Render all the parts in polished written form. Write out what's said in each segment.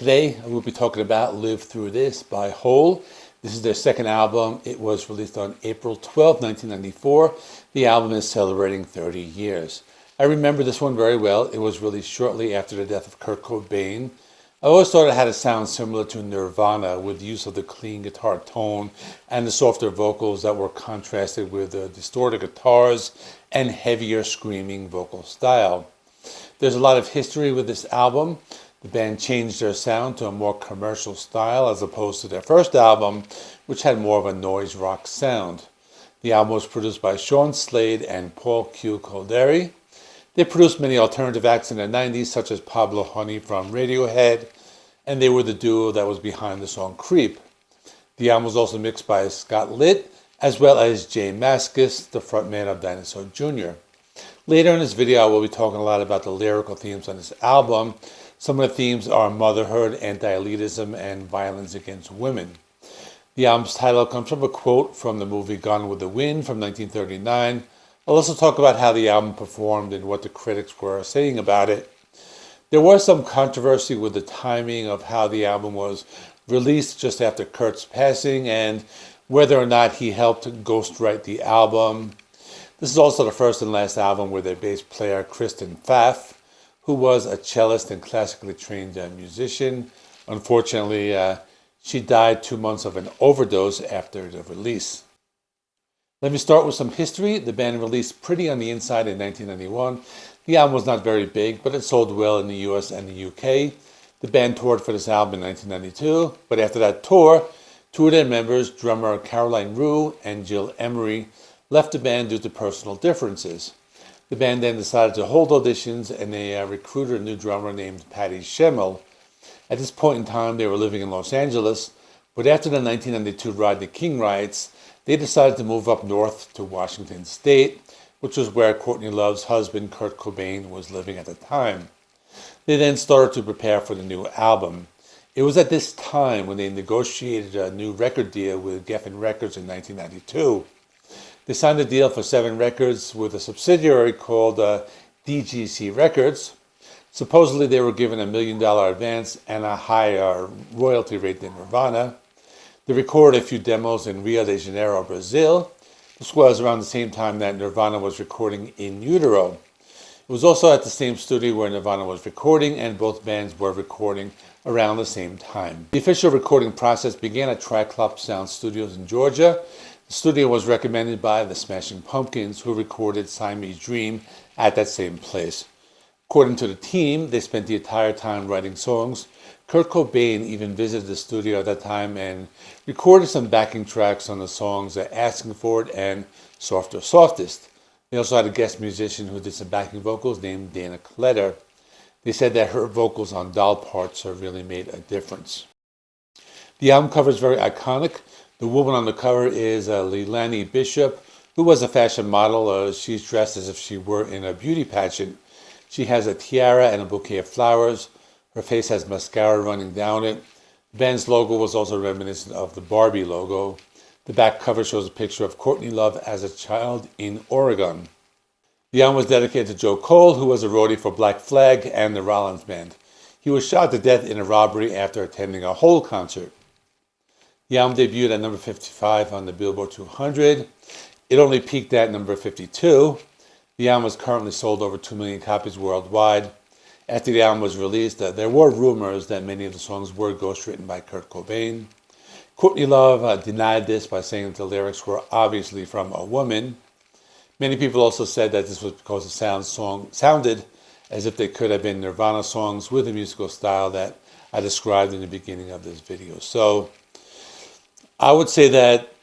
Today, I will be talking about Live Through This by Hole. This is their second album. It was released on April 12, 1994. The album is celebrating 30 years. I remember this one very well. It was released shortly after the death of Kurt Cobain. I always thought it had a sound similar to Nirvana, with the use of the clean guitar tone and the softer vocals that were contrasted with the distorted guitars and heavier screaming vocal style. There's a lot of history with this album. The band changed their sound to a more commercial style as opposed to their first album, which had more of a noise rock sound. The album was produced by Sean Slade and Paul Q. Calderi. They produced many alternative acts in the 90s, such as Pablo Honey from Radiohead, and they were the duo that was behind the song Creep. The album was also mixed by Scott Litt, as well as Jay Mascis, the frontman of Dinosaur Jr. Later in this video, I will be talking a lot about the lyrical themes on this album. Some of the themes are motherhood, anti-elitism, and violence against women. The album's title comes from a quote from the movie Gone with the Wind from 1939. I'll also talk about how the album performed and what the critics were saying about it. There was some controversy with the timing of how the album was released just after Kurt's passing and whether or not he helped ghostwrite the album. This is also the first and last album with their bass player, Kristen Pfaff, who was a cellist and classically trained musician. Unfortunately, she died 2 months of an overdose after the release. Let me start with some history. The band released Pretty on the Inside in 1991. The album was not very big, but it sold well in the US and the UK. The band toured for this album in 1992, but after that tour, two of their members, drummer Caroline Rue and Jill Emery, left the band due to personal differences. The band then decided to hold auditions, and they recruited a new drummer named Patty Schemmel. At this point in time, they were living in Los Angeles, but after the 1992 Rodney King riots, they decided to move up north to Washington State, which was where Courtney Love's husband, Kurt Cobain, was living at the time. They then started to prepare for the new album. It was at this time when they negotiated a new record deal with Geffen Records in 1992. They signed a deal for 7 records with a subsidiary called DGC Records. Supposedly they were given $1 million advance and a higher royalty rate than Nirvana. They recorded a few demos in Rio de Janeiro, Brazil. This was around the same time that Nirvana was recording In Utero. It was also at the same studio where Nirvana was recording, and both bands were recording around the same time. The official recording process began at Triclops Sound Studios in Georgia. The studio was recommended by the Smashing Pumpkins, who recorded Siamese Dream at that same place. According to the team, they spent the entire time writing songs. Kurt Cobain even visited the studio at that time and recorded some backing tracks on the songs Asking For It and Softer Softest. They also had a guest musician who did some backing vocals named Dana Kletter. They said that her vocals on Doll Parts really made a difference. The album cover is very iconic. The woman on the cover is Leilani Bishop, who was a fashion model. She's dressed as if she were in a beauty pageant. She has a tiara and a bouquet of flowers. Her face has mascara running down it. The band's logo was also reminiscent of the Barbie logo. The back cover shows a picture of Courtney Love as a child in Oregon. The album was dedicated to Joe Cole, who was a roadie for Black Flag and the Rollins Band. He was shot to death in a robbery after attending a Hole concert. The album debuted at number 55 on the Billboard 200. It only peaked at number 52. The album has currently sold over 2 million copies worldwide. After the album was released, there were rumors that many of the songs were ghostwritten by Kurt Cobain. Courtney Love denied this by saying that the lyrics were obviously from a woman. Many people also said that this was because the sounded as if they could have been Nirvana songs with a musical style that I described in the beginning of this video. So I would say that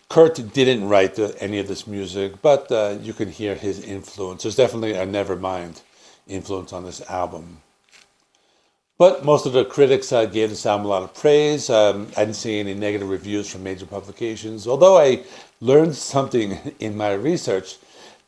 Kurt didn't write any of this music, but you can hear his influence. There's definitely a Nevermind influence on this album. But most of the critics gave this album a lot of praise. I didn't see any negative reviews from major publications. Although I learned something in my research,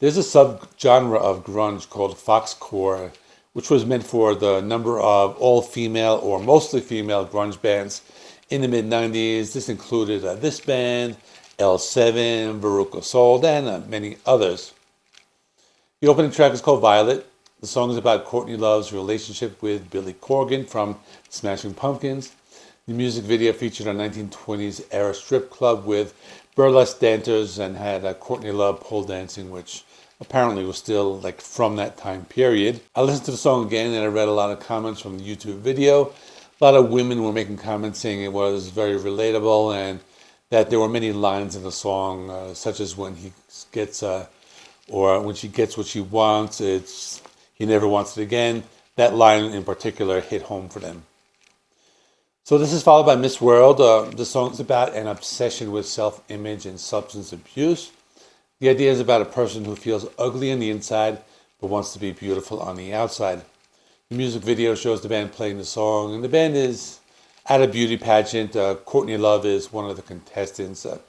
there's a subgenre of grunge called foxcore, which was meant for the number of all-female or mostly female grunge bands in the mid-90s. This included this band, L7, Veruca Salt, and many others. The opening track is called Violet. The song is about Courtney Love's relationship with Billy Corgan from Smashing Pumpkins. The music video featured a 1920s era strip club with burlesque dancers and had Courtney Love pole dancing, which apparently was still like from that time period. I listened to the song again and I read a lot of comments from the YouTube video. A lot of women were making comments saying it was very relatable and that there were many lines in the song, such as when he gets, or when she gets what she wants, it's he never wants it again. That line in particular hit home for them. So this is followed by Miss World. The song is about an obsession with self-image and substance abuse. The idea is about a person who feels ugly on the inside but wants to be beautiful on the outside. The music video shows the band playing the song, and the band is at a beauty pageant. Courtney Love is one of the contestants. The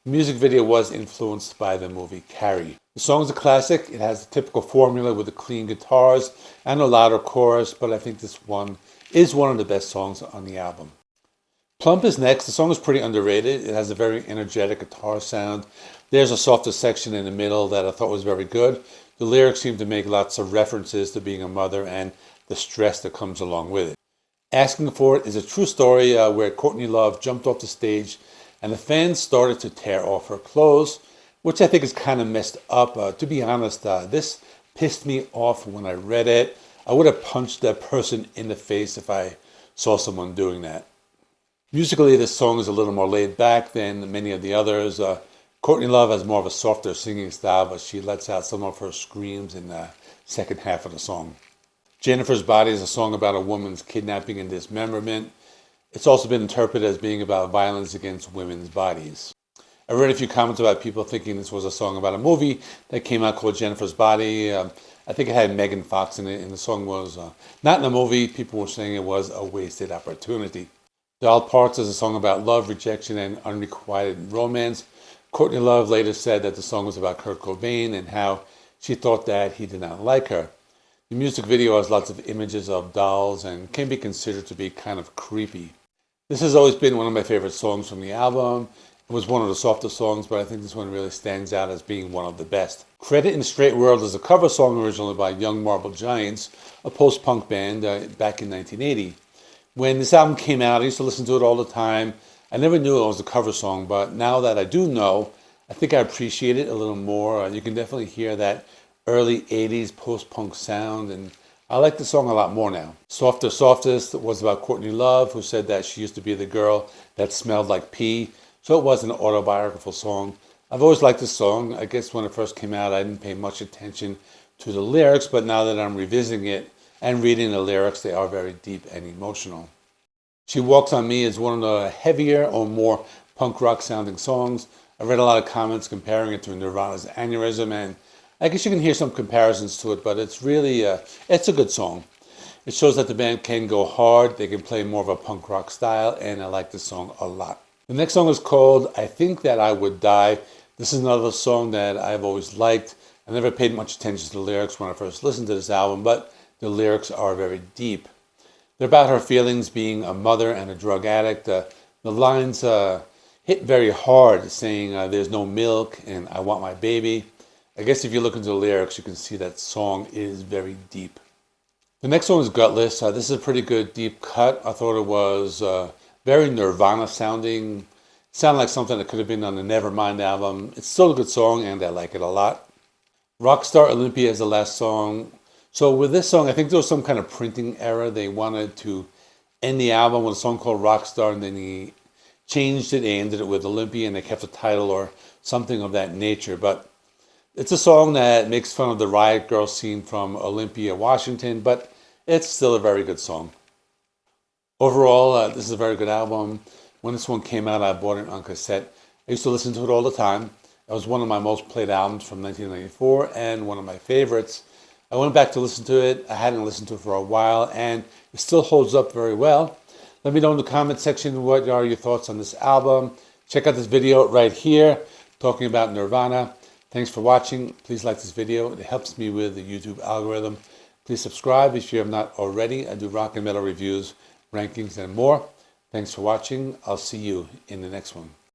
music video was influenced by the movie Carrie. The song is a classic. It has the typical formula with the clean guitars and a louder chorus, but I think this one is one of the best songs on the album. Plump is next. The song is pretty underrated. It has a very energetic guitar sound. There's a softer section in the middle that I thought was very good. The lyrics seem to make lots of references to being a mother and the stress that comes along with it. Asking For It is a true story where Courtney Love jumped off the stage and the fans started to tear off her clothes, which I think is kind of messed up. To be honest, this pissed me off when I read it. I would have punched that person in the face if I saw someone doing that. Musically, this song is a little more laid back than many of the others. Courtney Love has more of a softer singing style, but she lets out some of her screams in the second half of the song. Jennifer's Body is a song about a woman's kidnapping and dismemberment. It's also been interpreted as being about violence against women's bodies. I read a few comments about people thinking this was a song about a movie that came out called Jennifer's Body. I think it had Megan Fox in it, and the song was not in the movie. People were saying it was a wasted opportunity. Doll Parts is a song about love, rejection, and unrequited romance. Courtney Love later said that the song was about Kurt Cobain and how she thought that he did not like her. The music video has lots of images of dolls and can be considered to be kind of creepy. This has always been one of my favorite songs from the album. It was one of the softer songs, but I think this one really stands out as being one of the best. Credit in the Straight World is a cover song originally by Young Marble Giants, a post-punk band back in 1980. When this album came out, I used to listen to it all the time. I never knew it was a cover song, but now that I do know, I think I appreciate it a little more. You can definitely hear that early 80s post-punk sound, and I like the song a lot more now. Softer Softest was about Courtney Love, who said that she used to be the girl that smelled like pee, so it was an autobiographical song. I've always liked this song. I guess when it first came out, I didn't pay much attention to the lyrics, but now that I'm revisiting it and reading the lyrics, they are very deep and emotional. She Walks on Me is one of the heavier or more punk rock sounding songs. I read a lot of comments comparing it to Nirvana's Aneurysm, and I guess you can hear some comparisons to it, but it's really, it's a good song. It shows that the band can go hard, they can play more of a punk rock style, and I like this song a lot. The next song is called I Think That I Would Die. This is another song that I've always liked. I never paid much attention to the lyrics when I first listened to this album, but the lyrics are very deep. They're about her feelings being a mother and a drug addict. The lines hit very hard, saying there's no milk and I want my baby. I guess if you look into the lyrics, you can see that song is very deep. The next one is Gutless. This is a pretty good deep cut. I thought it was very Nirvana sounding. Sounded like something that could have been on the Nevermind album. It's still a good song and I like it a lot. Rockstar Olympia is the last song. So with this song, I think there was some kind of printing error. They wanted to end the album with a song called Rockstar, and then he changed it, they ended it with Olympia, and they kept the title or something of that nature. But it's a song that makes fun of the riot girl scene from Olympia, Washington, but it's still a very good song. Overall, this is a very good album. When this one came out, I bought it on cassette. I used to listen to it all the time. It was one of my most played albums from 1994 and one of my favorites. I went back to listen to it. I hadn't listened to it for a while, and it still holds up very well. Let me know in the comment section what are your thoughts on this album. Check out this video right here, talking about Nirvana. Thanks for watching. Please like this video. It helps me with the YouTube algorithm. Please subscribe if you have not already. I do rock and metal reviews, rankings, and more. Thanks for watching. I'll see you in the next one.